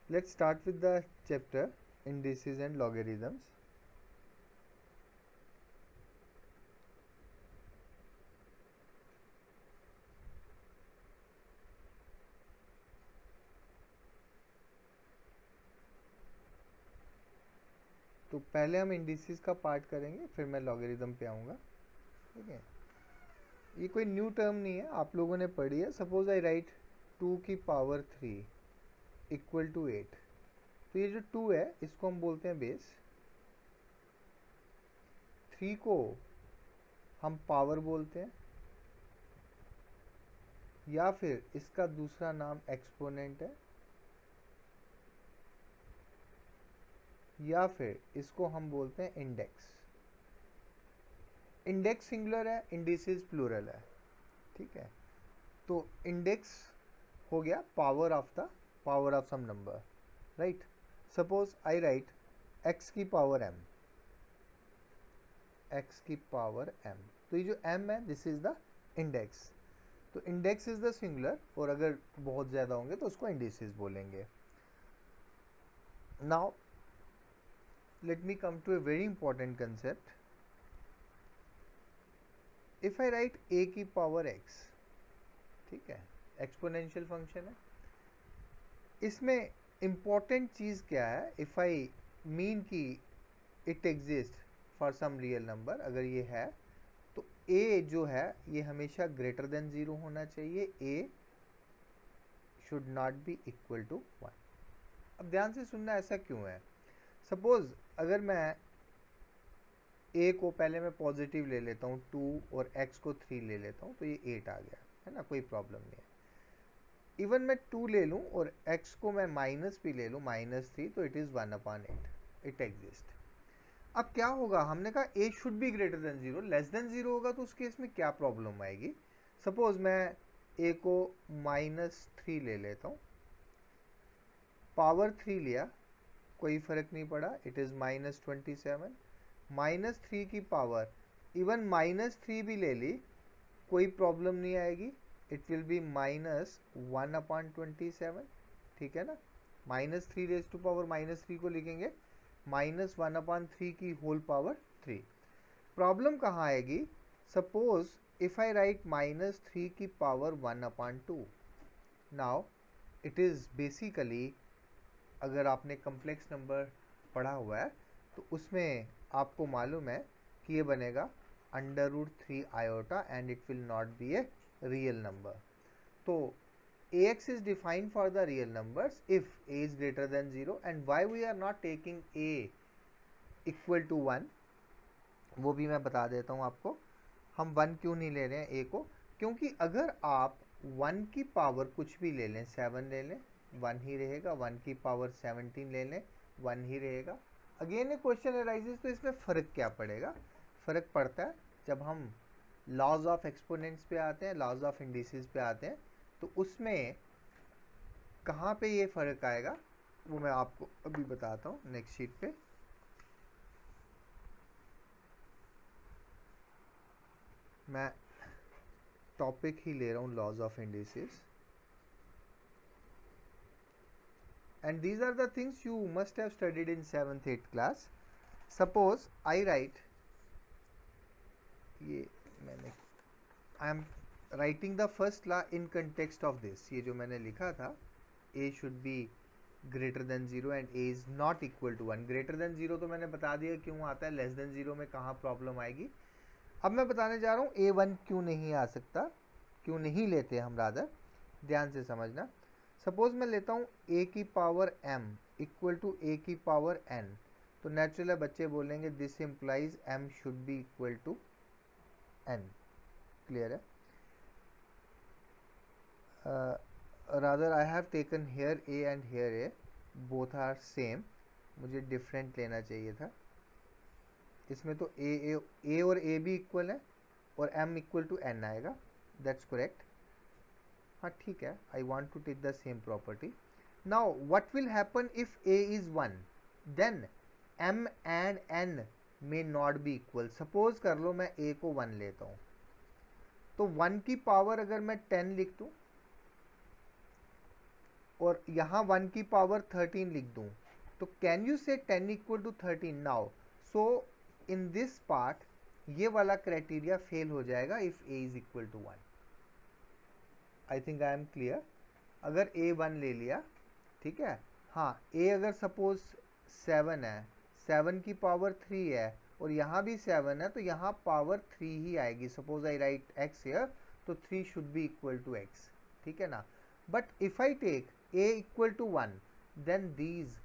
Let's start with the chapter indices and logarithms. तो पहले हम इंडिसेस का पार्ट करेंगे, फिर मैं लॉगरिथम पे आऊँगा। ठीक है, ये कोई न्यू टर्म नहीं है, आप लोगों ने पढ़ी है। सपोज आई राइट 2 की पावर 3 इक्वल टू 8। तो ये जो 2 है इसको हम बोलते हैं बेस, 3 को हम पावर बोलते हैं, या फिर इसका दूसरा नाम एक्सपोनेंट है, या फिर इसको हम बोलते हैं इंडेक्स। इंडेक्स सिंगुलर है, इंडिसेस प्लूरल है। ठीक है, तो इंडेक्स हो गया power of some number, right. Suppose I write x की पावर m, x की पावर m। तो ये जो m है दिस इज द इंडेक्स। तो इंडेक्स इज द सिंगुलर, और अगर बहुत ज़्यादा होंगे तो उसको इंडिसेस बोलेंगे। Now let me come to a very important concept. If I write a की पावर x, ठीक है, एक्सपोनेंशियल फंक्शन है। इसमें इंपॉर्टेंट चीज़ क्या है, इफ आई मीन कि it exist for some real number, अगर ये है तो a जो है ये हमेशा ग्रेटर देन 0 होना चाहिए, a should not be equal to 1। अब ध्यान से सुनना, ऐसा क्यों है। सपोज अगर मैं a को पहले मैं पॉजिटिव ले लेता हूँ 2 और x को 3 ले लेता हूँ, तो ये 8 आ गया है ना, कोई प्रॉब्लम नहीं है। इवन मैं 2 ले लूँ और x को मैं माइनस भी ले लूँ -3, तो इट इज़ 1/8, इट एग्जिस्ट। अब क्या होगा, हमने कहा a should be greater than 0, less than 0 होगा तो उस केस में क्या प्रॉब्लम आएगी। सपोज मैं a को -3 ले लेता हूँ, पावर 3 लिया, कोई फर्क नहीं पड़ा, इट इज़ -27। -3 की पावर इवन -3 भी ले ली, कोई प्रॉब्लम नहीं आएगी, इट विल बी -1/27। ठीक है ना, -3 रेज टू पावर -3 को लिखेंगे -1/3 की होल पावर 3। प्रॉब्लम कहाँ आएगी, सपोज इफ आई राइट -3 की power 1/2। Now it is basically, अगर आपने कम्प्लेक्स नंबर पढ़ा हुआ है तो उसमें आपको मालूम है कि ये बनेगा √3 iota and it will not be a real number. तो ax is defined for the real numbers if a is greater than 0, and why we are not taking a equal to 1 वो भी मैं बता देता हूँ आपको। हम 1 क्यों नहीं ले रहे हैं a को, क्योंकि अगर आप 1 की पावर कुछ भी ले लें, 7 ले लें 1 ही रहेगा, 1 की पावर 17 ले लें 1 ही रहेगा। अगेन ए क्वेश्चन अराइजेस, तो इसमें फ़र्क क्या पड़ेगा। फ़र्क पड़ता है जब हम लॉज ऑफ एक्सपोनेंट्स पे आते हैं, लॉज ऑफ इंडिसेस पे आते हैं, तो उसमें कहाँ पे ये फ़र्क आएगा वो मैं आपको अभी बताता हूँ नेक्स्ट शीट पे। मैं टॉपिक ही ले रहा हूँ laws of indices, and these are the things you must have studied in 7th 8th class. Suppose I write, ये मैंने I am writing the first law in context of this, ये जो मैंने लिखा था a should be greater than 0 and a is not equal to 1। greater than 0 तो मैंने बता दिया क्यों आता है, less than 0 में कहाँ प्रॉब्लम आएगी। अब मैं बताने जा रहा हूँ a1 क्यों नहीं आ सकता, क्यों नहीं लेते हम, रादर ध्यान से समझना। सपोज मैं लेता हूँ a की power m equal to a की पावर n, तो नेचुरल है बच्चे बोलेंगे this implies m should be equal to n। Clear है, rather I have taken here a and here a, both are same, मुझे डिफरेंट लेना चाहिए था। इसमें तो a और a भी इक्वल है और m इक्वल टू n आएगा, दैट्स करेक्ट। हाँ ठीक है, I want to take the same property. Now what will happen if a is 1, then m and n may not be equal. Suppose कर लो मैं a को 1 लेता हूँ, तो 1 की पावर अगर मैं 10 लिख दूँ, और यहाँ 1 की पावर 13 लिख दूँ, तो can you say 10 equal to 13 now? So in this part ये वाला क्राइटेरिया फेल हो जाएगा if a is equal to 1. I think I am clear. अगर a 1 ले लिया, ठीक है, हाँ, a अगर सपोज 7 है, 7 की पावर 3 है और यहाँ भी 7 है, तो यहाँ पावर 3 ही आएगी. Suppose I write x here, तो 3 should be equal to x, ठीक है ना. But if I take a equal to 1, then these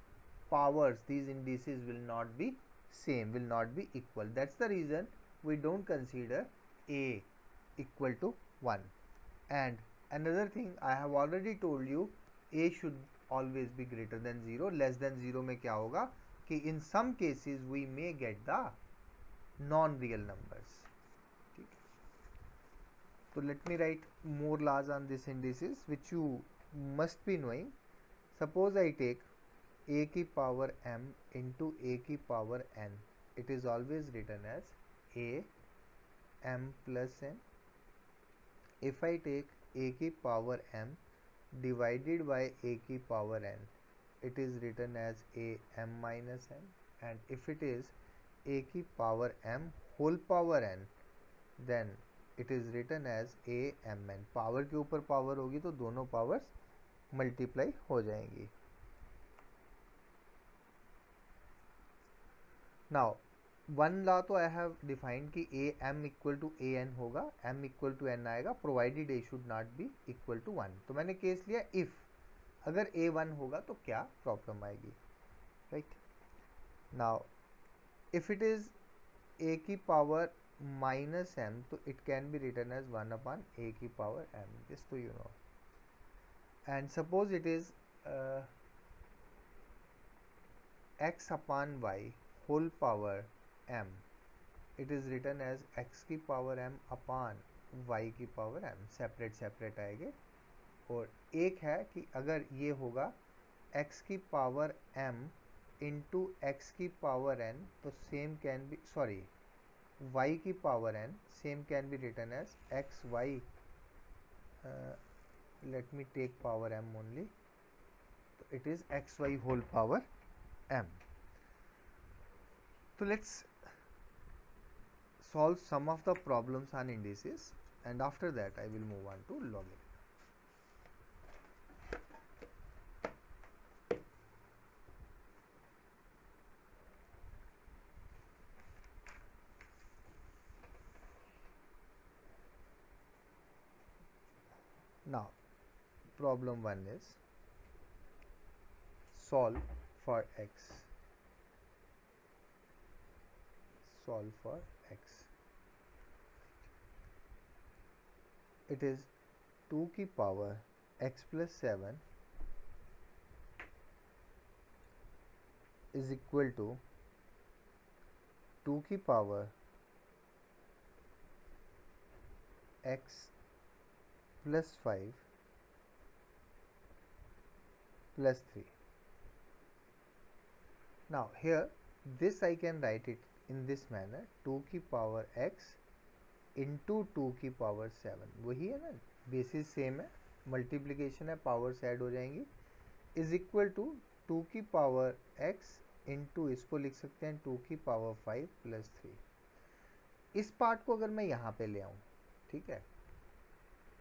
powers, these indices will not be same, will not be equal. That's the reason we don't consider a equal to 1. And another thing I have already told you, a should always be greater than 0. Less than 0 में क्या होगा कि in some cases we may get the non-real numbers. ठीक. So let me write more laws on this indices which you must be knowing. Suppose I take a की power m into a की power n. It is always written as a m plus n. If I take a की power m divided by a की power n, it is written as a m minus n. And if it is a की power m whole power n, then it is written as a m n. Power के ऊपर power होगी तो दोनों powers multiply हो जाएंगी. Now one law तो आई have defined कि a m equal to a n होगा, एम इक्वल टू एन आएगा provided a should not be equal to 1. तो मैंने केस लिया इफ अगर ए 1 होगा तो क्या प्रॉब्लम आएगी, right. Now if it is a की पावर माइनस एम, तो it can be written as 1 upon a की पावर एम, दिस तो you know. And suppose it is x upon y whole power m, it is written as x की power m upon y की power m. Separate separate आएंगे. और एक है कि अगर ये होगा x की पावर m इंटू एक्स की पावर n, तो same can be sorry y की power n same can be written as x y. Let me take power m only, तो it is x y whole power m. So let's solve some of the problems on indices, and after that I will move on to logarithm. Now problem 1 is solve for x. Solve for x. It is 2 की power x plus 7 is equal to 2 की power x plus 5 plus 3. Now here this I can write it in this manner, 2 की power x into 2 की power 7. वही है ना, basis same है, multiplication है, powers add हो जाएंगी, इज इक्वल टू 2 की पावर x इंटू इसको लिख सकते हैं 2 की पावर 5 प्लस 3. इस पार्ट को अगर मैं यहाँ पे ले आऊँ, ठीक है,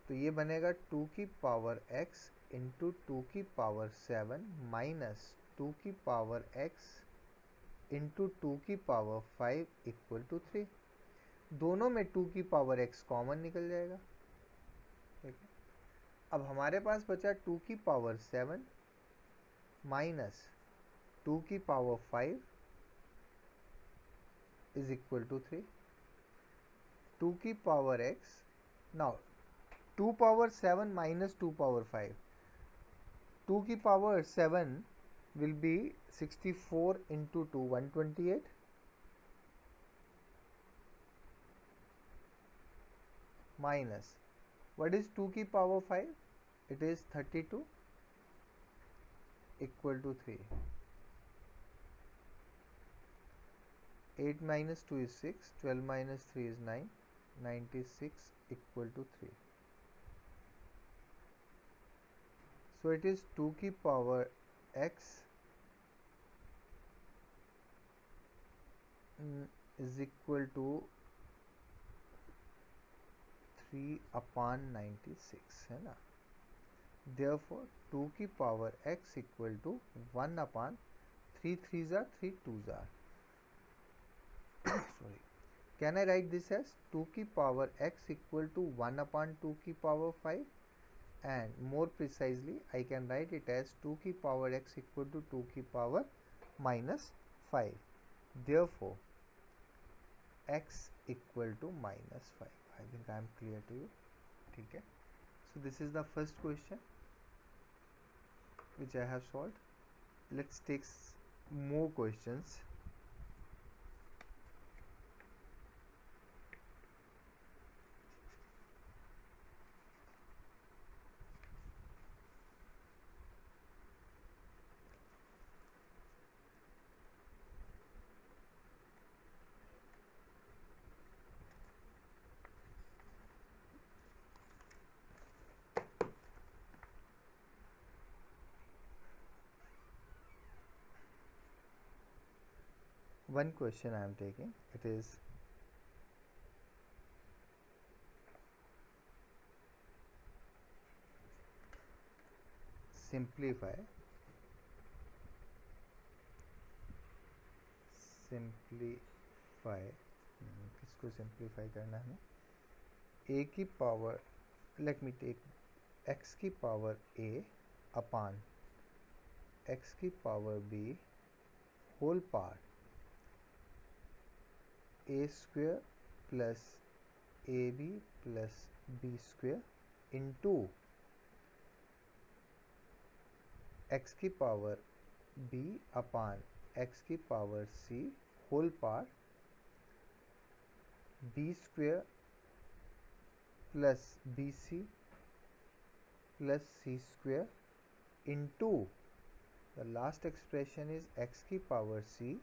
तो ये बनेगा 2 की पावर x इंटू 2 की पावर 7 माइनस 2 की पावर x इंटू 2 की पावर 5 इक्वल टू 3. दोनों में 2 की पावर x कॉमन निकल जाएगा, ठीक है. अब हमारे पास बचा 2 की पावर 7 माइनस 2 की पावर 5 इज इक्वल टू 3. 2 की power x, now 2 power 7 minus 2 power 5, 2 की power 7 will be 64 into 2 128 minus what is 2 की power 5, it is 32 equal to 3. 8 minus 2 is 6, 12 minus 3 is 9, 96 equal to 3. So it is 2 की power x is equal to 3/96 है ना. Therefore 2 की power x equal to 1/3 3s are 3 2s are. Sorry. Can I write this as 2 की power x equal to 1/2 की power 5, and more precisely I can write it as 2 की power x equal to 2 की power -5. Therefore x equal to -5. I think I am clear to you. ठीक है. So this is the first question which I have solved. Let's take more questions. One question I am taking, it is simplify किसको simplify करना है. a की power, let me take x की power a upon x की power b whole power a square plus ab plus b square into x की power b upon x की power c whole power b square plus bc plus c square into the last expression is x की power c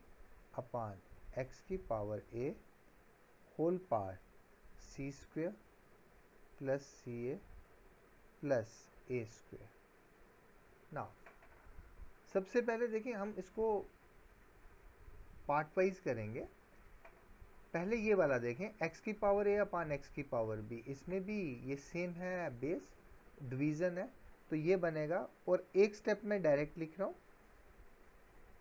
upon x की power a whole power c square plus ca plus a square. Now सबसे पहले देखिए हम इसको part wise करेंगे. पहले ये वाला देखें, x की पावर a अपान x की पावर b, इसमें भी ये सेम है, बेस डिवीज़न है, तो ये बनेगा. और एक स्टेप में डायरेक्ट लिख रहा हूँ,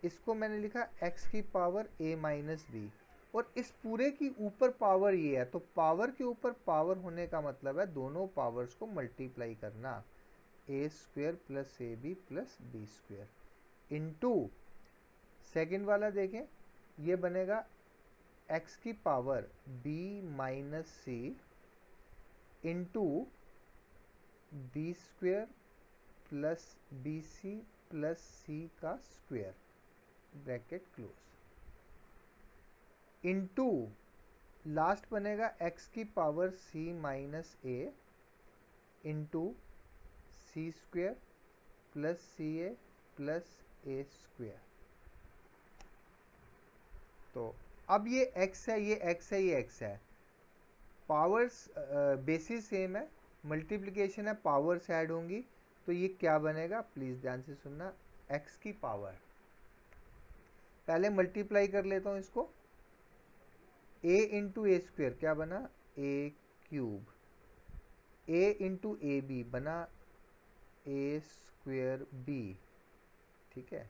इसको मैंने लिखा x की पावर a माइनस बी, और इस पूरे की ऊपर पावर ये है, तो पावर के ऊपर पावर होने का मतलब है दोनों पावर्स को मल्टीप्लाई करना, a square plus a b plus b square into second वाला देखें, ये बनेगा x की power b minus c into b square plus b c plus c का square bracket close into last बनेगा x की power c minus a into c square plus c a plus a square. तो अब ये x है, ये x है, ये x है, पावर्स बेसिस सेम है, मल्टीप्लिकेशन है, पावर्स ऐड होंगी, तो ये क्या बनेगा, प्लीज़ ध्यान से सुनना, x की पावर, पहले मल्टीप्लाई कर लेता हूँ इसको, a इंटू ए स्क्वेयर क्या बना, a cube, a into a b बना a स्क्वेयर b, ठीक है,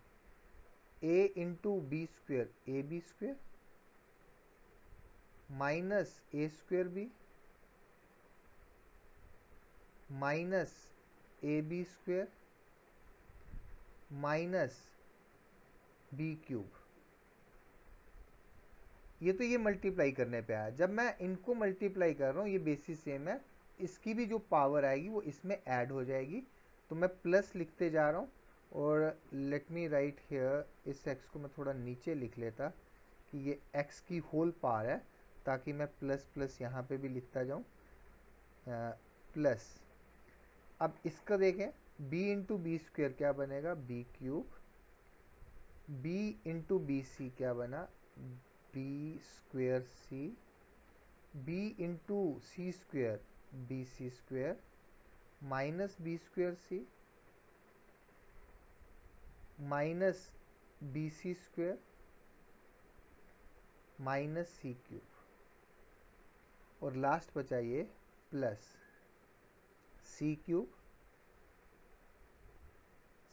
a into b square a B square minus A square b minus A B square minus B cube. ये तो ये multiply करने पे आया, जब मैं इनको मल्टीप्लाई कर रहा हूँ ये बेसिस सेम है, इसकी भी जो पावर आएगी वो इसमें ऐड हो जाएगी, तो मैं प्लस लिखते जा रहा हूँ. और लेट मी राइट हियर, इस x को मैं थोड़ा नीचे लिख लेता कि ये x की होल पावर है, ताकि मैं प्लस प्लस यहाँ पे भी लिखता जाऊँ प्लस. अब इसका देखें, b इंटू बी स्क्वेयर क्या बनेगा, b cube, b into b c क्या बना, b square c, b into c square b सी स्क्वेयर माइनस बी स्क्वेयर सी minus B C square minus सी क्यूब और लास्ट बचा ये plus C cube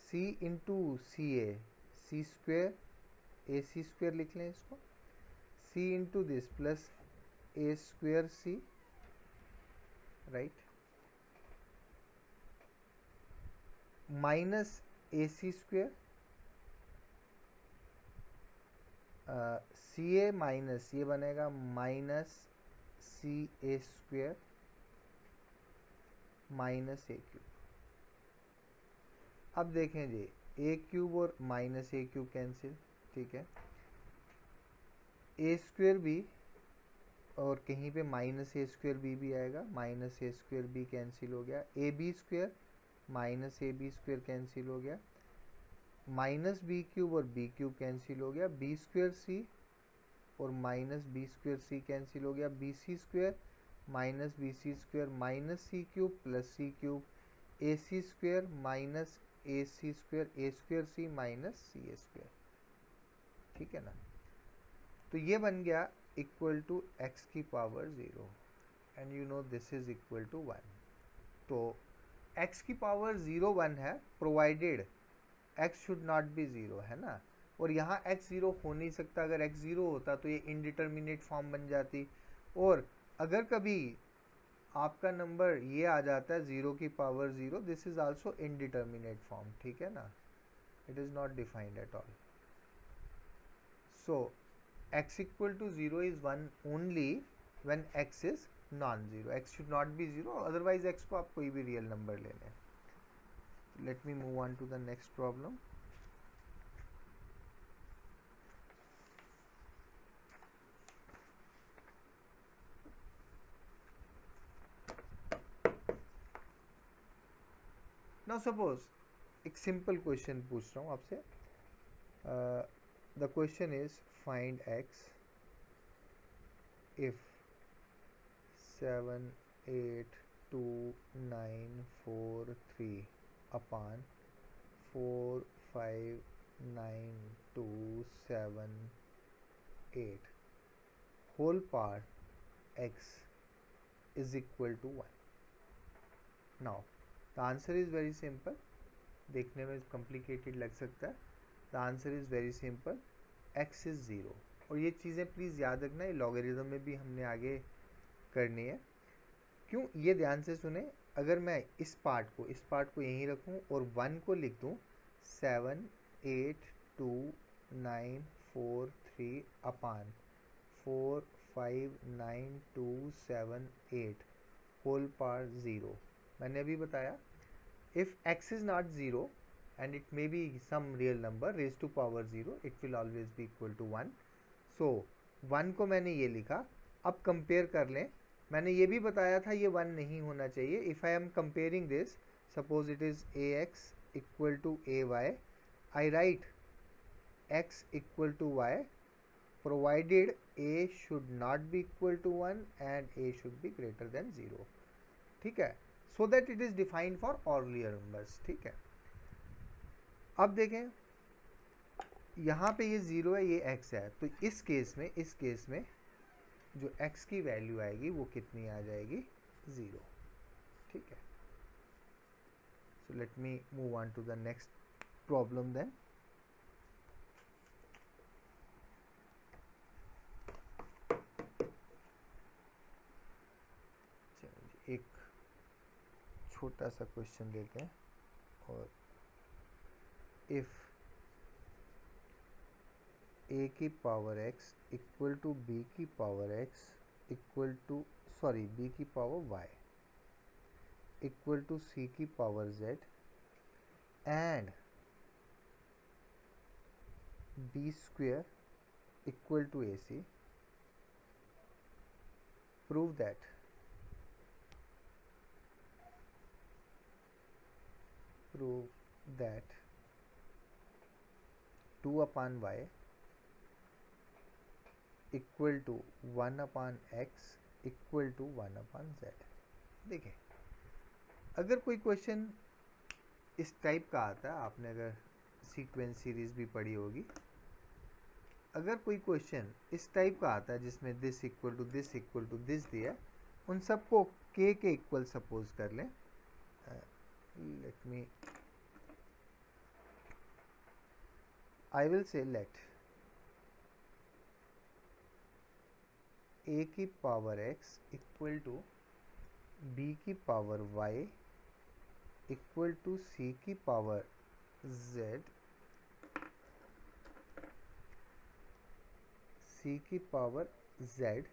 c into c a C square a C square लिख लें इसको c into this plus a square c right minus A C square c a minus ये बनेगा minus C A square minus A cube. अब देखें जी ए cube और minus ए cube cancel, ठीक है, ए स्क्वेयर बी और कहीं पे माइनस ए स्क्वेयर बी भी आएगा, माइनस ए स्क्वेयर बी कैंसिल हो गया, A B square minus A B square cancel हो गया, माइनस बी क्यूब और बी क्यूब कैंसिल हो गया, बी स्क्वेयर सी और minus B square C cancel हो गया, B C square minus B C square minus C cube plus C cube, A C square minus A C square C minus C A square, ठीक है ना। तो ये बन गया इक्वल टू एक्स की power 0 and you know this is equal to 1। तो x की पावर 0 1 है provided x should not be 0, है ना। और यहाँ x 0 हो नहीं सकता, अगर x 0 होता तो ये इनडिटर्मिनेट फॉर्म बन जाती। और अगर कभी आपका नंबर ये आ जाता है 0 की power 0, this is also indeterminate form, ठीक है ना, it is not defined at all. So x equal to 0 is 1 only when x is non-zero. x should not be 0, otherwise x को आप कोई भी real number ले लें। Let me move on to the next problem. Now suppose एक simple question पूछ रहा हूँ आपसे। The question is find x if 7 8 2 9 4 3 upon 4 5 9 2 7 8 whole power x is equal to 1. Now the answer is very simple. देखने में complicated लग सकता है, the answer is very simple, x is 0। और ये चीज़ें प्लीज़ याद रखना, ये लॉगरिथम में भी हमने आगे करनी है। क्यों, ये ध्यान से सुने, अगर मैं इस पार्ट को यहीं रखूं और 1 को लिख दूं 7 8 2 9 4 3 अपान 4 5 9 2 7 8 होल पावर 0, मैंने अभी बताया if x is not 0 and it may be some real number raised to power 0, it will always be equal to 1. so 1 को मैंने ये लिखा। अब कंपेयर कर लें, मैंने ये भी बताया था ये 1 नहीं होना चाहिए। If I am comparing this, suppose it is ax equal to ay, I write x equal to y provided a should not be equal to 1 and a should be greater than 0, ठीक है, so that it is defined for all real numbers, ठीक है। अब देखें यहाँ पे ये 0 है, ये x है, तो इस केस में जो x की वैल्यू आएगी वो कितनी आ जाएगी, 0, ठीक है। So let me move on to the next problem then. एक छोटा सा क्वेश्चन लेते हैं, और इफ a की power x equal to b की power x equal to b की power y equal to c की power z and b square equal to ac, prove that 2 upon y equal to 1 upon x equal to 1 upon z। देखिए अगर कोई question इस type का आता है, आपने अगर सीक्वेंस सीरीज भी पढ़ी होगी। अगर कोई क्वेश्चन इस टाइप का आता है जिसमें this equal to this equal to this दिया है, उन सबको के इक्वल सपोज कर लें। Let me I will say let A की power X equal to B की power Y equal to C की पावर जेड, सी की पावर जेड,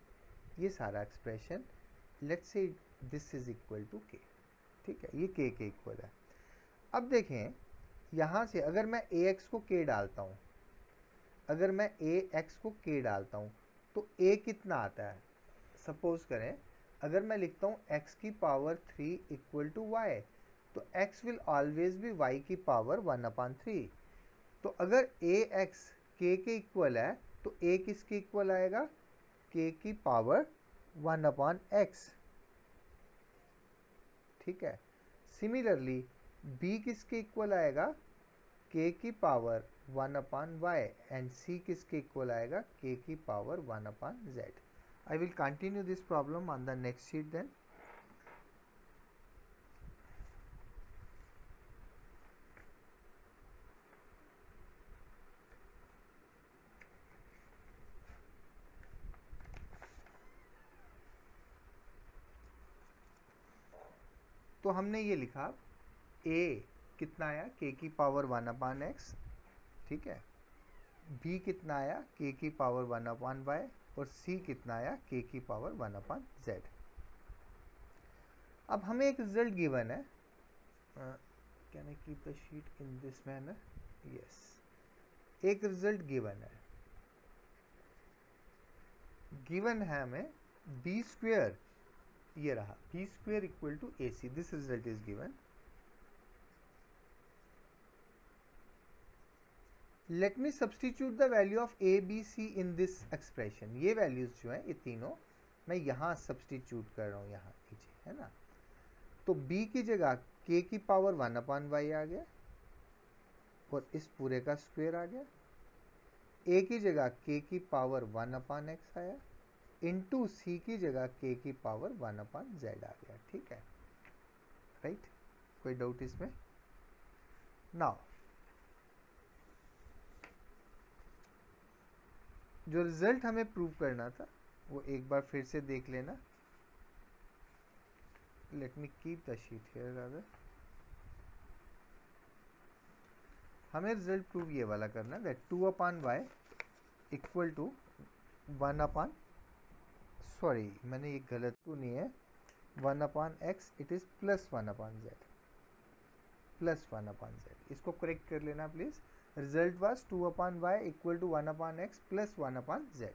ये सारा expression let's say this is equal to K. ठीक है, ये के इक्वल है। अब देखें यहाँ से अगर मैं ए एक्स को के डालता हूँ, अगर मैं ए एक्स को के डालता हूँ तो ए कितना आता है? सपोज करें अगर मैं लिखता हूँ एक्स की पावर 3 इक्वल टू वाई, तो x will always be y की पावर 1/3। तो अगर ए एक्स के इक्वल है तो ए किसके इक्वल आएगा? के की पावर 1/x। ठीक है, सिमिलरली बी किसके इक्वल आएगा? के की पावर 1/y एंड सी किसके इक्वल आएगा? के की power 1/z। I will continue this problem on the next sheet then. तो हमने ये लिखा a कितना आया? k की पावर 1/x। ठीक है, b कितना आया? k की पावर 1/y और c कितना आया? k की पावर 1/z। अब हमें एक रिजल्ट गिवन है। Can I keep the sheet in this manner? Yes, एक रिजल्ट गिवन है। गिवन है हमें बी स्क्वेयर, ये रहा b square equal to a c. This result is given. Let me substitute the value of a b c in this expression. ये values जो है ये तीनों मैं यहाँ सब्सटीट्यूट कर रहा हूँ, यहाँ नीचे है ना। तो b की जगह k की पावर 1/y आ गया और इस पूरे का स्क्वायर आ गया। a की जगह k की पावर 1/x आया, इंटू सी की जगह k की पावर 1/z आ गया। ठीक है, राइट? कोई डाउट इसमें? नाउ जो रिजल्ट हमें प्रूव करना था वो एक बार फिर से देख लेना। Let me keep the sheet here rather. हमें रिजल्ट प्रूव ये वाला करना है, that 2/y equal to 1 sorry मैंने ये गलत तो नहीं है, 1/x it is plus 1/z, plus 1/z। इसको करेक्ट कर लेना please. Result was 2/y equal to 1/x plus 1/z।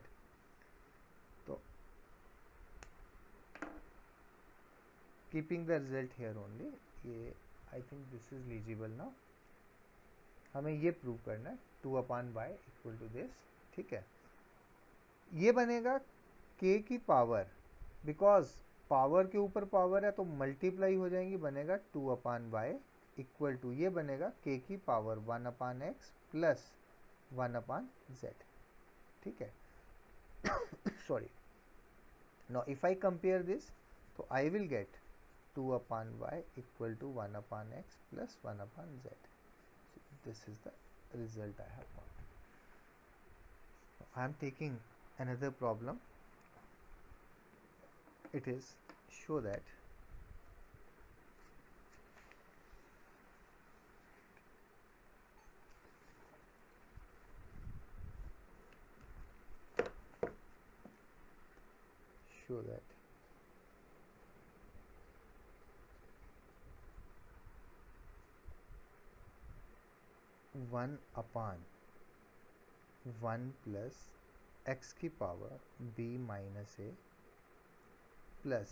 तो keeping the result here only, ये I think this is legible now. हमें ये प्रूव करना है 2/y इक्वल टू दिस। ठीक है, ये बनेगा k की पावर, बिकॉज पावर के ऊपर पावर है तो मल्टीप्लाई हो जाएंगी, बनेगा 2/y इक्वल टू, ये बनेगा k की पावर 1/x प्लस 1/z। ठीक है, sorry. Now if I compare this तो I will get 2/y equal to 1/x plus 1/z। This is the result I have got. I am taking another problem. It is show that show that 1/1 plus x की power b minus a plus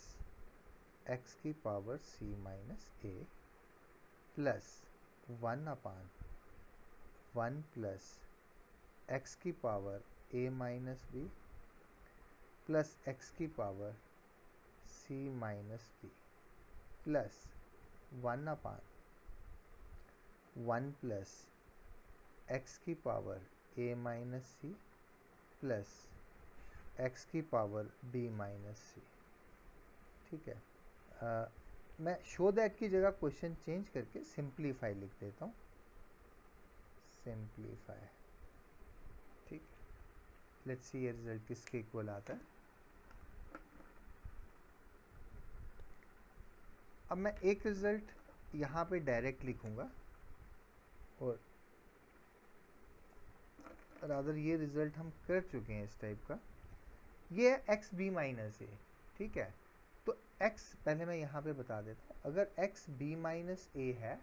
x की power c minus a plus 1/1 plus x की power a minus b plus x की power c minus b plus 1/1 plus X की power a minus C plus X की power b minus C. ठीक है, मैं show that की जगह question change करके सिंप्लीफाई लिख देता हूँ, सिंप्लीफाई। ठीक है, लेट्स सी ये रिजल्ट किसके इक्वल आता है। अब मैं एक रिजल्ट यहाँ पे डायरेक्ट लिखूंगा और रादर ये रिजल्ट हम कर चुके हैं इस टाइप का। ये है एक्स बी माइनस ए। ठीक है, तो x पहले मैं यहाँ पे बता देता हूँ, अगर एक्स बी माइनस ए है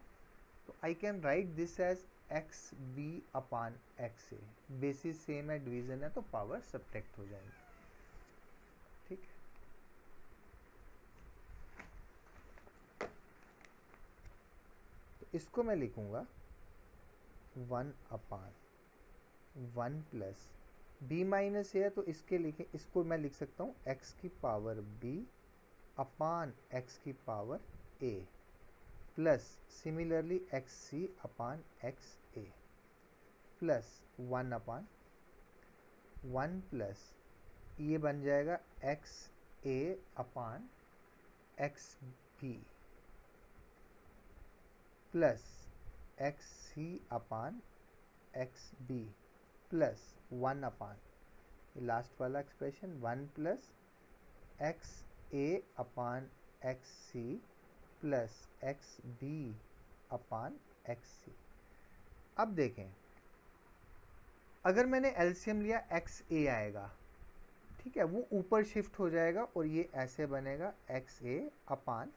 तो I can write this as x B upon x a. Bases same है, डिवीजन है, तो पावर सब्ट्रैक्ट हो जाएंगे। ठीक है, तो इसको मैं लिखूंगा 1 upon 1 plus b minus a है तो इसके लिखे, इसको मैं लिख सकता हूँ x की पावर b अपान x की power a plus similarly X C upon x A plus 1 upon 1 plus ये बन जाएगा X A upon X B plus X C upon X B plus 1 upon last वाला expression 1 plus X A upon X C plus X B upon X C. अब देखें, अगर मैंने LCM लिया x ए आएगा, ठीक है, वो ऊपर शिफ्ट हो जाएगा और ये ऐसे बनेगा एक्स ए अपान,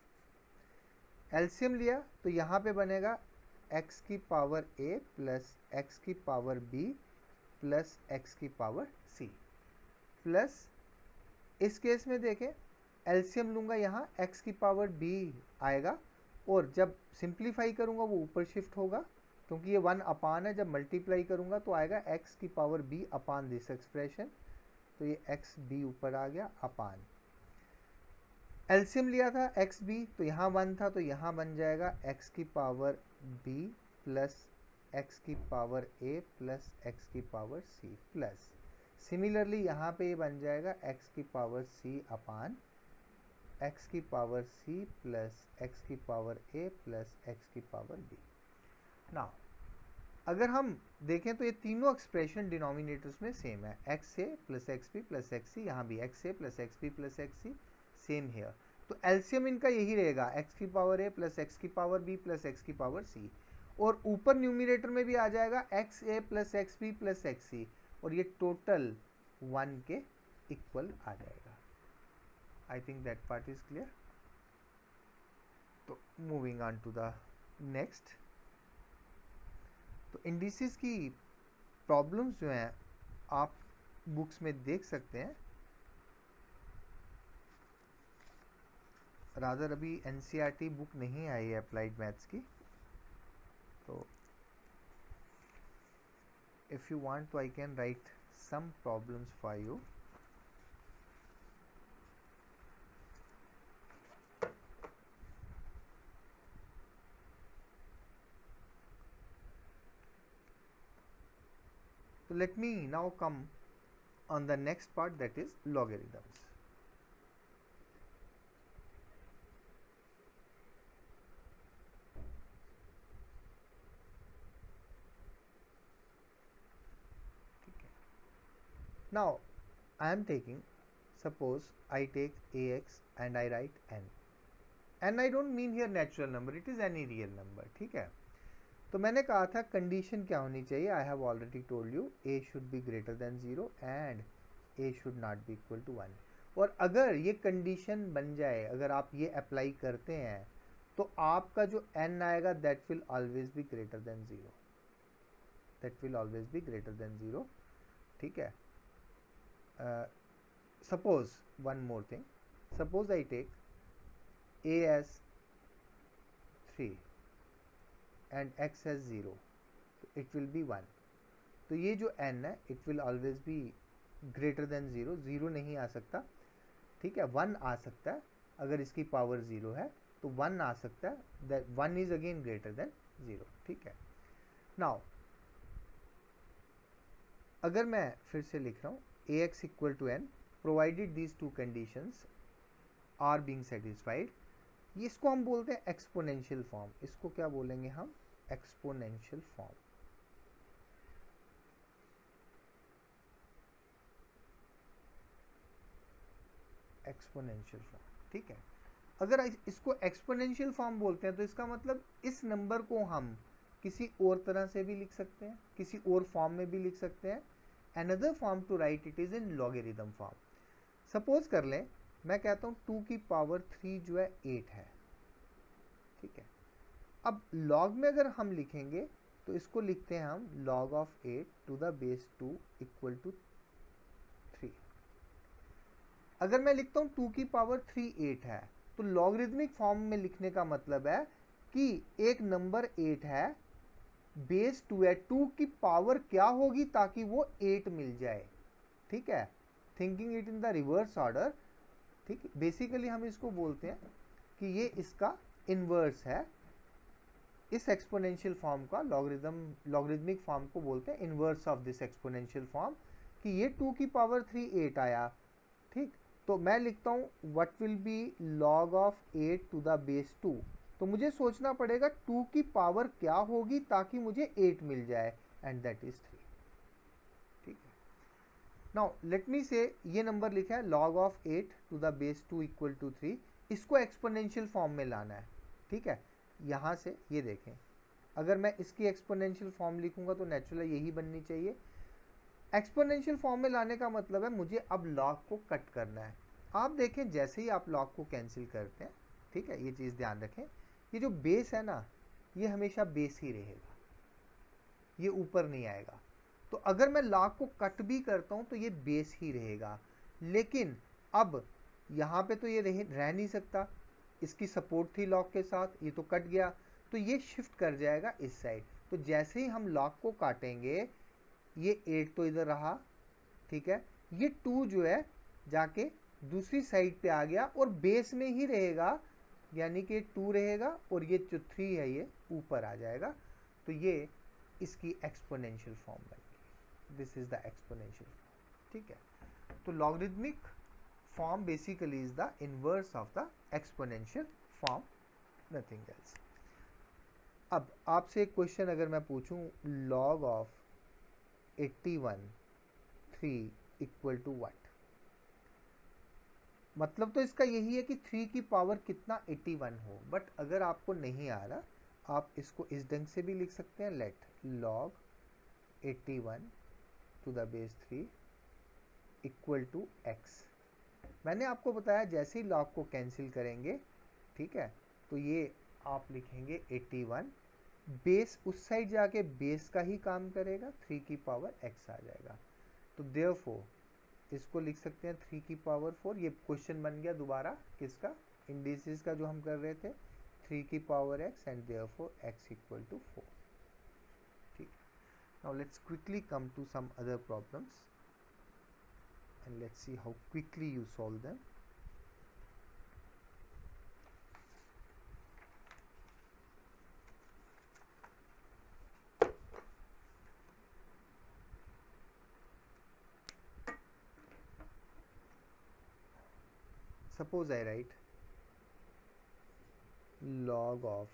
एलसीएम लिया तो यहाँ पे बनेगा एक्स की पावर ए प्लस एक्स की पावर बी प्लस एक्स की पावर सी प्लस, इस केस में देखें एलसीएम लूंगा यहाँ एक्स की पावर बी आएगा और जब सिंप्लीफाई करूंगा वो ऊपर शिफ्ट होगा क्योंकि ये 1 अपान है, जब मल्टीप्लाई करूंगा तो आएगा एक्स की power b upon this expression, तो ये एक्स बी ऊपर आ गया अपान, एलसीएम लिया था एक्स बी तो यहाँ 1 था तो यहाँ बन जाएगा एक्स की पावर बी प्लस एक्स की पावर ए प्लस एक्स की पावर सी प्लस सिमिलरली यहाँ पे ये बन जाएगा एक्स की पावर सी अपान एक्स की पावर सी प्लस एक्स की पावर ए प्लस एक्स की पावर बी। नाउ अगर हम देखें तो ये तीनों एक्सप्रेशन डिनोमिनेटर्स में सेम है, X A plus X B plus X C, यहाँ भी X A plus X B plus X C same here, तो एलसीएम इनका यही रहेगा एक्स की पावर ए प्लस एक्स की पावर बी प्लस एक्स की पावर सी, और ऊपर न्यूमिनेटर में भी आ जाएगा X A plus X B plus X C, और ये टोटल 1 के इक्वल आ जाएगा। I think that part is clear. तो moving on to the next, तो इंडिसेस की प्रॉब्लम्स जो हैं आप बुक्स में देख सकते हैं, रादर अभी एनसीईआरटी बुक नहीं आई है अप्लाइड मैथ्स की, तो इफ यू वांट तो I can write some problems for you. So let me now come on the next part, that is logarithms. Okay. Now I am taking, suppose I take ax and I write n, and I don't mean here natural number, it is any real number। ठीक है, तो मैंने कहा था condition क्या होनी चाहिए, I have already told you a should be greater than 0 and a should not be equal to 1, और अगर ये कंडीशन बन जाए, अगर आप ये अप्लाई करते हैं तो आपका जो n आएगा that will always be greater than 0, that will always be greater than 0। ठीक है, suppose one more thing, suppose I take a as 3 and x as 0, so it will be 1, तो ये जो n है it will always be greater than 0, 0 नहीं आ सकता। ठीक है, 1 आ सकता है, अगर इसकी पावर 0 है तो 1 आ सकता है, that 1 is again greater than 0। ठीक है, नाउ अगर मैं फिर से लिख रहा हूँ ax equal to n provided these two conditions are being satisfied, इसको हम बोलते हैं एक्सपोनेंशियल फॉर्म। इसको क्या बोलेंगे हम? Exponential form. एक्सपोनेंशियल फॉर्म, ठीक है। अगर इसको एक्सपोनेंशियल फॉर्म बोलते हैं तो इसका मतलब इस नंबर को हम किसी और तरह से भी लिख सकते हैं, किसी और फॉर्म में भी लिख सकते हैं। Another form to write it is in logarithm form. Suppose कर लें मैं कहता हूं 2 की पावर 3 जो है 8 है, ठीक है। अब लॉग में अगर हम लिखेंगे तो इसको लिखते हैं हम log of 8 to the base 2 equal to 3। अगर मैं लिखता हूं 2 की पावर 3 8 है तो लॉगरिथमिक फॉर्म में लिखने का मतलब है कि एक नंबर 8 है, बेस 2 है, 2 की पावर क्या होगी ताकि वो 8 मिल जाए, ठीक है। Thinking it in the reverse order, ठीक है। बेसिकली हम इसको बोलते हैं कि ये इसका इनवर्स है। इस एक्सपोनेंशियल फॉर्म का लॉगरिथमिक फॉर्म को बोलते हैं inverse of this exponential form, कि ये 2 की पावर 3 8 आया, ठीक। तो मैं लिखता हूं what will be log of 8 to the base 2। तो मुझे सोचना पड़ेगा 2 की पावर क्या होगी ताकि मुझे 8 मिल जाए, एंड दैट इज 3, ठीक है। नाउ लेट मी से ये नंबर लिखा है log of 8 to the base 2 equal to 3, इसको एक्सपोनेंशियल फॉर्म में लाना है, ठीक है। यहां से ये देखें, अगर मैं इसकी एक्सपोनेंशियल फॉर्म लिखूंगा तो नेचुरली यही बननी चाहिए। एक्सपोनेंशियल फॉर्म में लाने का मतलब है मुझे अब लॉग को कट करना है। आप देखें जैसे ही आप लॉग को कैंसिल करते हैं, ठीक है, ये चीज़ ध्यान रखें, ये जो बेस है ना ये हमेशा बेस ही रहेगा, ये ऊपर नहीं आएगा। तो अगर मैं लॉग को कट भी करता हूं तो ये बेस ही रहेगा, लेकिन अब यहाँ पे तो ये रह नहीं सकता, इसकी सपोर्ट थी लॉग के साथ, ये तो कट गया, तो ये शिफ्ट कर जाएगा इस साइड। तो जैसे ही हम लॉग को काटेंगे ये 8 तो इधर रहा, ठीक है, ये 2 जो है जाके दूसरी साइड पे आ गया और बेस में ही रहेगा, यानी कि 2 रहेगा और ये जो 3 है ये ऊपर आ जाएगा। तो ये इसकी एक्सपोनेंशियल फॉर्म बनेगी। This is the exponential form, ठीक है। तो logarithmic form basically is the inverse of the exponential form, nothing else. अब आपसे एक क्वेश्चन अगर मैं पूछूं log of 81 3 equal to what, मतलब तो इसका यही है कि 3 की पावर कितना 81 हो, बट अगर आपको नहीं आ रहा आप इसको इस ढंग से भी लिख सकते हैं, let log 81 to the base 3 equal to x। मैंने आपको बताया जैसे ही log को कैंसिल करेंगे, ठीक है, तो ये आप लिखेंगे 81, बेस उस साइड जाके बेस का ही काम करेगा, 3 की पावर x आ जाएगा। तो देयरफॉर इसको लिख सकते हैं 3 की पावर 4। ये क्वेश्चन बन गया दोबारा किसका? इंडिसेस का जो हम कर रहे थे, 3 की power x and therefore x equal to 4, ठीक। Now let's quickly come to some other problems and let's see how quickly you solve them. Suppose I write log of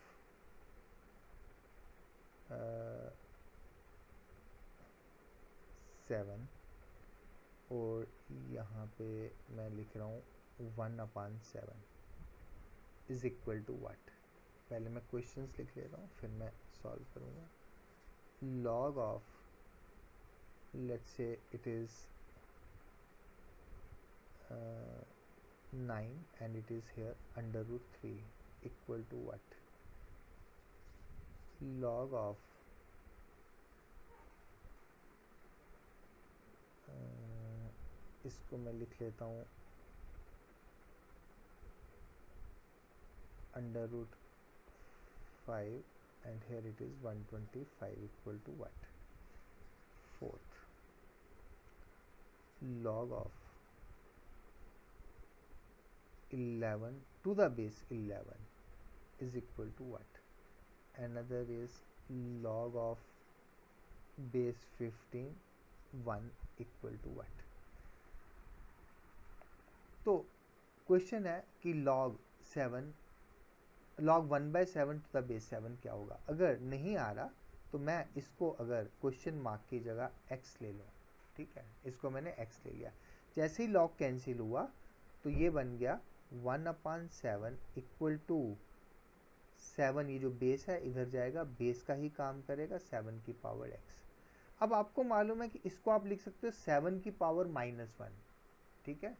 7 और यहाँ पे मैं लिख रहा हूँ 1/7 इज इक्वल टू व्हाट। पहले मैं क्वेश्चंस लिख ले रहा हूँ फिर मैं सॉल्व करूँगा। log of, let's say it is 9 and it is here under root 3 equal to what? log of इसको मैं लिख लेता हूँ under root 5 and here it is 125 equal to what? Fourth, log of 11 to the base 11 is equal to what? Another is log of base 15 1 equal to what. तो क्वेश्चन है कि log 1/7 to the base 7 क्या होगा। अगर नहीं आ रहा तो मैं इसको अगर क्वेश्चन मार्क की जगह x ले लूँ, ठीक है, इसको मैंने x ले लिया। जैसे ही log कैंसिल हुआ तो ये बन गया 1/7 इक्वल टू 7, ये जो बेस है इधर जाएगा, बेस का ही काम करेगा 7 की पावर x। अब आपको मालूम है कि इसको आप लिख सकते हो 7 की पावर -1, ठीक है,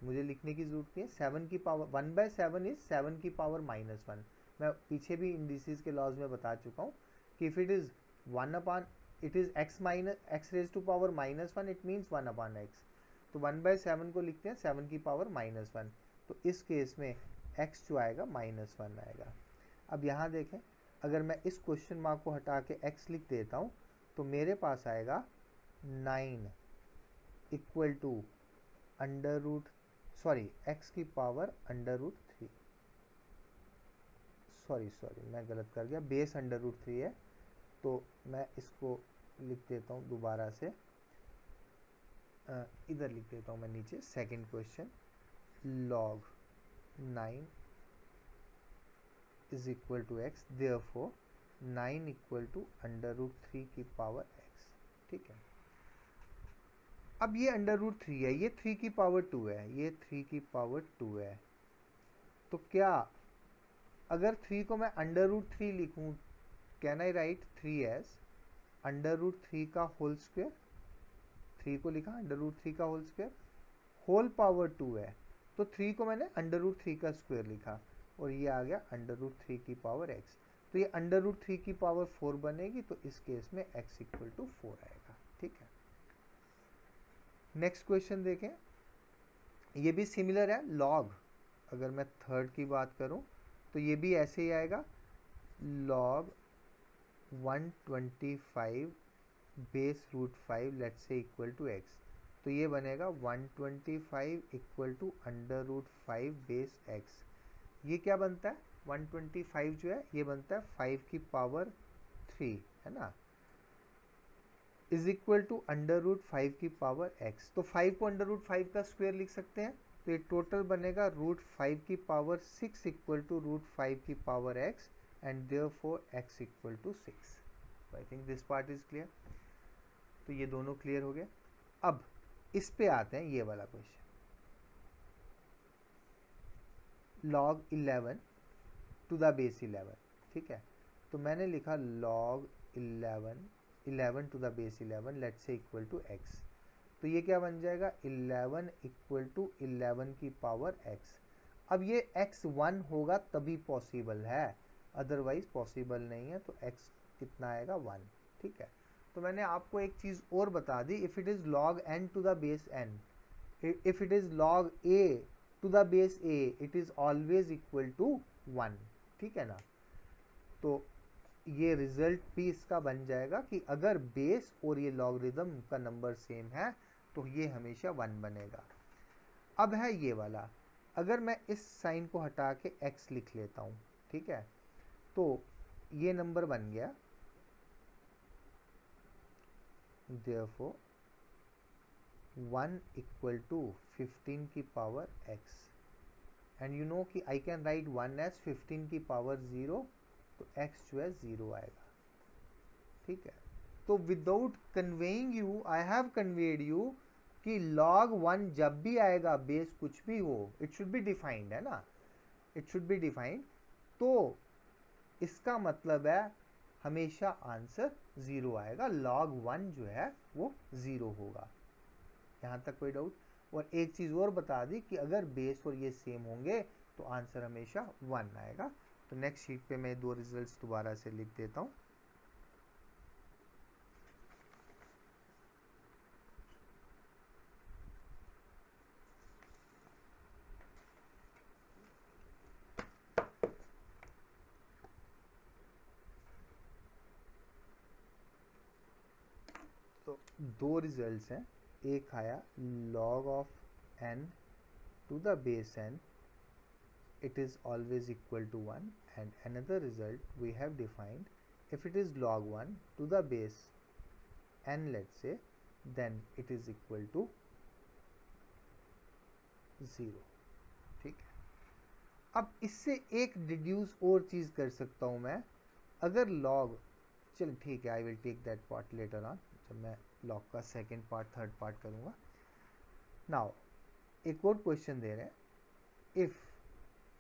मुझे लिखने की जरूरत नहीं है। 7 की पावर 1/7 इज 7 की पावर -1। मैं पीछे भी इंडिसेस के लॉज में बता चुका हूँ कि if it is 1 it is x raise to power -1 it means 1/x। तो 1/7 को लिखते हैं 7 की पावर -1। तो इस केस में x जो आएगा -1 आएगा। अब यहाँ देखें, अगर मैं इस क्वेश्चन मार्क को हटा के x लिख देता हूँ तो मेरे पास आएगा 9 इक्वल टू x की पावर √3। सॉरी मैं गलत कर गया, बेस √3 है। तो मैं इसको लिख देता हूँ दोबारा से, इधर लिख देता हूँ मैं नीचे। Second question, log 9 is equal to x, therefore 9 equal to √3 की पावर x, ठीक है। अब ये √3 है, ये 3 की पावर 2 है, ये 3 की पावर 2 है। तो क्या अगर 3 को मैं √3 लिखूं, कैन आई राइट 3 एज √3 का होल स्क्वायर। 3 को लिखा √3 का होल स्क्वायर, होल पावर 2 है, तो 3 को मैंने √3 का स्क्वायर लिखा और ये आ गया √3 की पावर x। तो ये √3 की पावर 4 बनेगी, तो इस केस में x इक्वल टू 4 आएगा, ठीक है। नेक्स्ट क्वेश्चन देखें, ये भी सिमिलर है। log, अगर मैं थर्ड की बात करूं तो ये भी ऐसे ही आएगा, log 125 base √5 let's say equal to x। तो ये बनेगा 125 इक्वल टू √5 बेस x। ये क्या बनता है, 125 जो है ये बनता है 5 की पावर 3, है ना, इज इक्वल टू √5 की पावर x। तो 5 को √5 का स्क्वायर लिख सकते हैं, तो ये टोटल बनेगा √5 की पावर 6 इक्वल टू √5 की power x and therefore x equal to 6। I think this part is clear. तो ये दोनों क्लियर हो गए। अब इस पे आते हैं, ये वाला question, log 11 to the base 11, ठीक है। तो मैंने लिखा log 11 to the base 11 let's say equal to x। तो ये क्या बन जाएगा, 11 इक्वल टू 11 की पावर x। अब ये x 1 होगा तभी पॉसिबल है, अदरवाइज पॉसिबल नहीं है। तो x कितना आएगा, 1, ठीक है। तो मैंने आपको एक चीज़ और बता दी, if it is log n to the base n, if it is log a to the base a, it is always equal to 1, ठीक है ना। तो ये रिजल्ट भी इसका बन जाएगा कि अगर बेस और ये लॉगरिदम का नंबर सेम है तो ये हमेशा 1 बनेगा। अब है ये वाला, अगर मैं इस साइन को हटा के x लिख लेता हूँ, ठीक है, तो ये नंबर बन गया, देयरफॉर 1 इक्वल टू 15 की power x। And you no कि आई कैन राइट 1 एज 15 की पावर 0, तो x जो है 0 आएगा, ठीक है। तो without conveying you I have conveyed you कि log 1 जब भी आएगा, बेस कुछ भी हो, इट शुड बी डिफाइंड, है ना, इट शुड बी डिफाइंड। तो इसका मतलब है हमेशा आंसर 0 आएगा, log 1 जो है वो 0 होगा। यहाँ तक कोई डाउट? और एक चीज़ और बता दी कि अगर बेस और ये सेम होंगे तो आंसर हमेशा 1 आएगा। तो नेक्स्ट शीट पे मैं 2 रिजल्ट्स दोबारा से लिख देता हूँ। तो 2 रिजल्ट्स हैं, एक आया log of n to the base n, it is always equal to 1, and another result we have defined, if it is log 1 to the base n, let's say, then it is equal to 0। ठीक है, अब इससे एक deduce और चीज कर सकता हूं मैं, अगर लॉग, चल ठीक है, I will take that part later on, जब मैं लॉग का सेकेंड पार्ट थर्ड पार्ट करूंगा। नाउ एक और क्वेश्चन दे रहे हैं, इफ,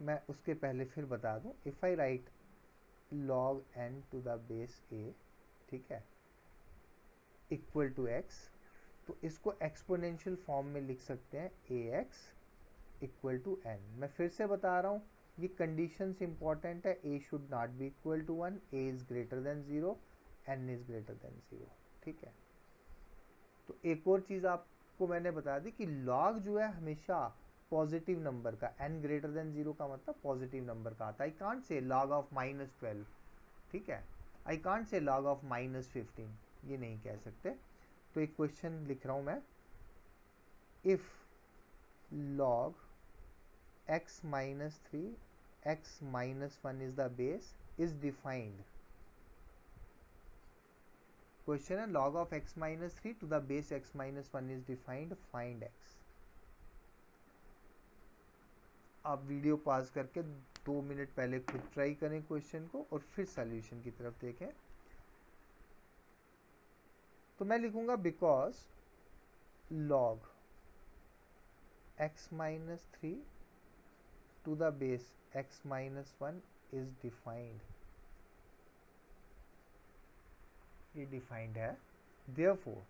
मैं उसके पहले फिर बता दूं, if I write log n to the base a, ठीक है, इक्वल टू x, तो इसको एक्सपोनेंशियल फॉर्म में लिख सकते हैं ax इक्वल टू n। मैं फिर से बता रहा हूँ, ये कंडीशंस इंपॉर्टेंट है, a should not be equal to 1, a is greater than 0, n is greater than 0। ठीक है, तो एक और चीज आपको मैंने बता दी कि log जो है हमेशा पॉजिटिव नंबर का, n ग्रेटर देन 0 का मतलब पॉजिटिव नंबर का आता है। I can't say log of -12, ठीक है, I can't say log of -15, ये नहीं कह सकते। तो एक क्वेश्चन लिख रहा हूं मैं, if log x minus 3 x minus 1 is the base is defined, question है log of x minus 3 to the base x minus 1 is defined, find x। आप वीडियो पॉज करके 2 मिनट पहले खुद ट्राई करें क्वेश्चन को और फिर सॉल्यूशन की तरफ देखें। तो मैं लिखूंगा because log x minus 3 to the base x minus 1 is defined, ये डिफाइंड है। therefore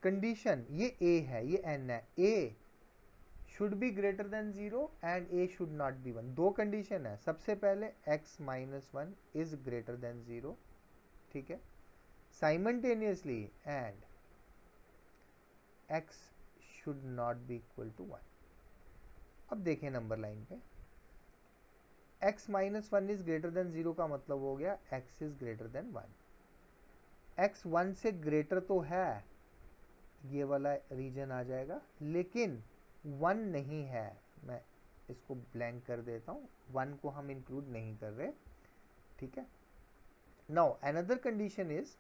कंडीशन, ये a है, ये n है, a should be greater than 0 and a should not be 1। दो कंडीशन है, सबसे पहले x minus 1 is greater than 0, ठीक है, simultaneously and x should not be equal to 1। अब देखें नंबर लाइन पे, x minus 1 is greater than 0 का मतलब हो गया x is greater than 1। x 1 से ग्रेटर तो है, ये वाला रीजन आ जाएगा, लेकिन 1 नहीं है, मैं इसको ब्लैंक कर देता हूँ, 1 को हम इंक्लूड नहीं कर रहे। ठीक है, now another condition is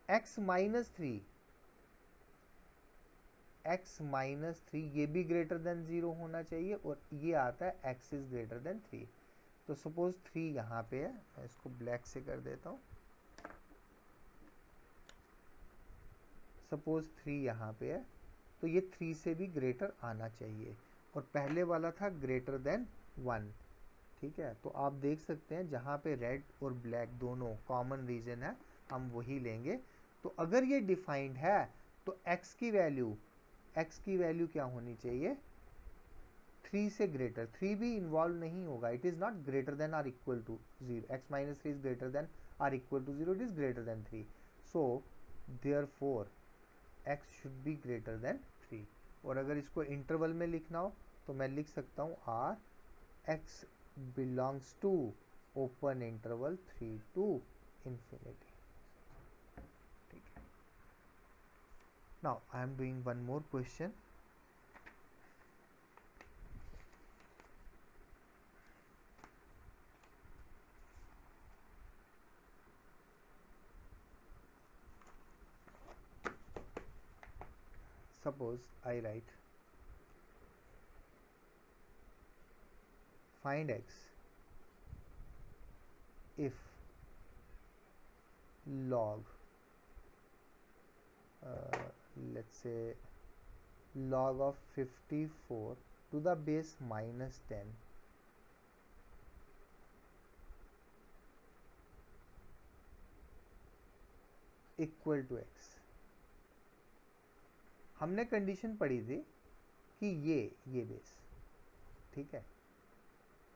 x minus 3, x minus 3 ये भी ग्रेटर देन 0 होना चाहिए, और ये आता है x इज ग्रेटर देन 3। तो सपोज 3 यहाँ पे है, मैं इसको ब्लैक से कर देता हूँ, सपोज 3 यहाँ पे है, तो ये 3 से भी ग्रेटर आना चाहिए, और पहले वाला था ग्रेटर देन 1। ठीक है, तो आप देख सकते हैं जहाँ पे रेड और ब्लैक दोनों कॉमन रीजन है, हम वही लेंगे। तो अगर ये डिफाइंड है तो x की वैल्यू क्या होनी चाहिए, 3 से ग्रेटर, 3 भी इन्वॉल्व नहीं होगा, it is not greater than or equal to 0, x minus 3 is greater than or equal to 0, it is greater than 3, so therefore x should be greater than 3। और अगर इसको इंटरवल में लिखना हो तो मैं लिख सकता हूँ r x belongs to open interval 3 to infinity. ठीक है, now I am doing one more question. Suppose I write find x if log let's say log of 54 to the base minus 10 equal to x। हमने कंडीशन पढ़ी थी कि ये base, ठीक है,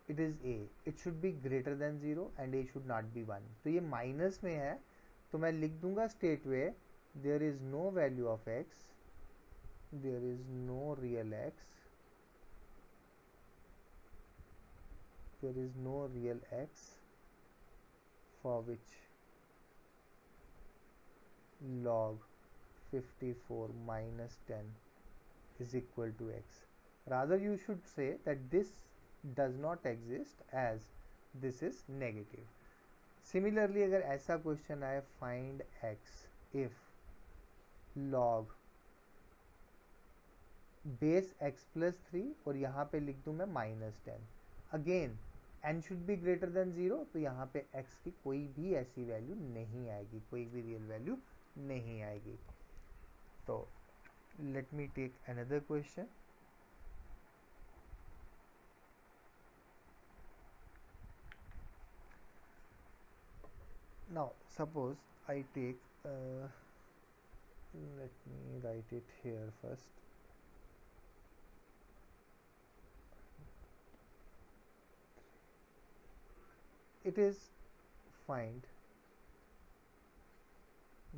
it is a, it should be greater than 0 and a should not be 1। तो ये माइनस में है, तो मैं लिख दूंगा straightaway there is no value of x, there is no real x, there is no real x for which log 54 minus 10 is equal to x. Rather you should say that this does not exist as this is negative. Similarly अगर ऐसा question आए find x if log base x plus 3 और यहाँ पे लिख दूँ मैं -10। Again n should be greater than 0, तो यहाँ पे x की कोई भी ऐसी वैल्यू नहीं आएगी, कोई भी रियल वैल्यू नहीं आएगी। तो let me take another question. Now suppose I take let me write it here first. It is find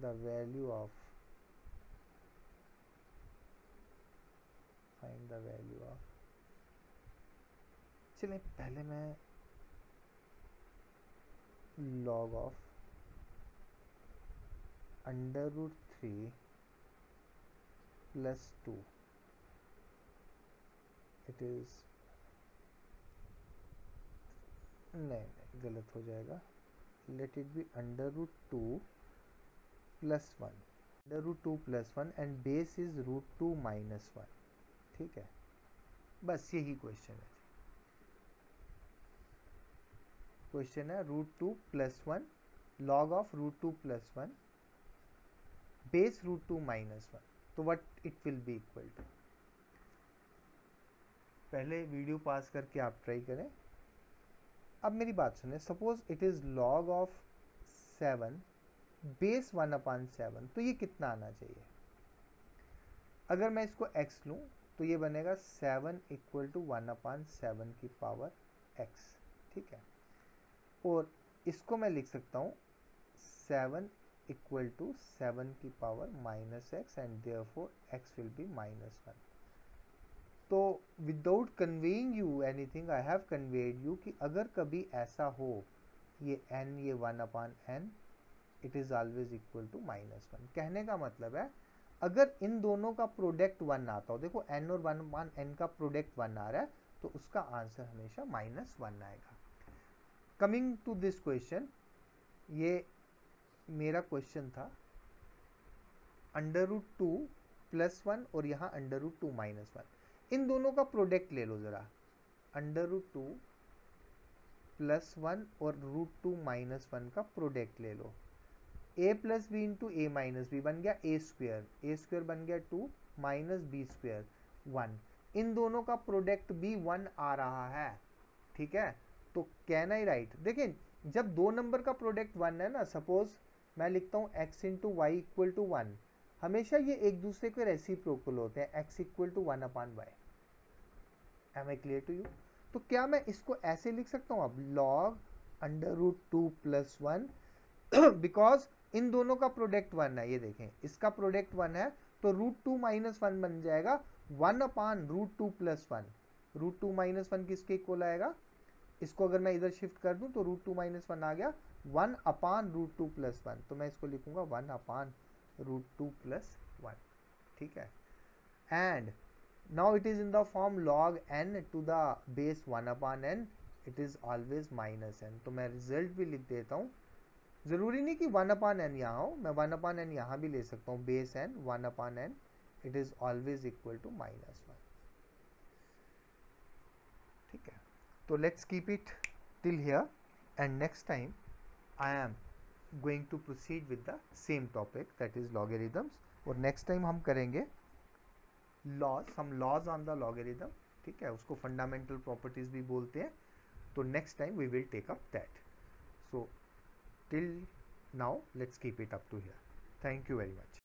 the value of चलिए पहले मैं log of √3 plus 2, it is नहीं गलत हो जाएगा, let it be √2 plus 1, √2 plus 1 and base is √2 minus 1। ठीक है, बस यही क्वेश्चन है। क्वेश्चन है √2 plus 1 log of √2 plus 1 base √2 minus 1, तो what it will be equal to। पहले वीडियो पास करके आप ट्राई करें। अब मेरी बात सुने, suppose it is log of 7 base 1/7, तो ये कितना आना चाहिए? अगर मैं इसको x लूं तो ये बनेगा 7 इक्वल टू 1/7 की पावर x। ठीक है, और इसको मैं लिख सकता हूं 7 इक्वल टू 7 की power -x and therefore x will be -1। तो without conveying you anything I have conveyed you कि अगर कभी ऐसा हो ये n ये 1/n it is always equal to -1। कहने का मतलब है अगर इन दोनों का प्रोडक्ट 1 आता हो, देखो n और 1/n का प्रोडक्ट 1 आ रहा है, तो उसका आंसर हमेशा -1 आएगा। कमिंग टू दिस क्वेश्चन, ये मेरा क्वेश्चन था √2 प्लस 1 और यहाँ √2 माइनस 1, इन दोनों का प्रोडक्ट ले लो जरा। √2 प्लस 1 और √2 माइनस 1 का प्रोडक्ट ले लो। a plus b into a minus b बन गया a स्क्वेयर बन गया 2 माइनस बी स्क्वेयर 1। इन दोनों का प्रोडक्ट भी 1 आ रहा है। ठीक है, तो कैन आई राइट, देखिए जब दो नंबर का प्रोडक्ट 1 है ना, सपोज मैं लिखता हूँ x into y equal to 1, हमेशा ये एक दूसरे के रेसिप्रोकल होते हैं, x equal to 1/y। Am I clear to you? तो क्या मैं इसको ऐसे लिख सकता हूँ अब log √2 प्लस 1 बिकॉज इन दोनों का प्रोडक्ट 1 है, ये देखें इसका प्रोडक्ट 1 है, तो √2 माइनस 1 बन जाएगा 1/√2 प्लस 1। √2 माइनस 1 किसके इक्वल आएगा? इसको अगर मैं इधर शिफ्ट कर दूं तो √2 माइनस 1 आ गया 1/√2 प्लस 1, तो मैं इसको लिखूंगा 1/√2 प्लस 1। ठीक है, and now it is in the form log n to the base 1/n, it is always -n। तो मैं रिजल्ट भी लिख देता हूं, जरूरी नहीं कि 1/n यहाँ हो, मैं 1/n यहाँ भी ले सकता हूँ, base n 1/n it is always equal to -1। ठीक है, तो let's keep it till here and next time I am going to proceed with the same topic that is logarithms, और नेक्स्ट टाइम हम करेंगे laws, some laws on the logarithm. ठीक है, उसको fundamental properties भी बोलते हैं। तो next time we will take up that. So till now let's keep it up to here. Thank you very much.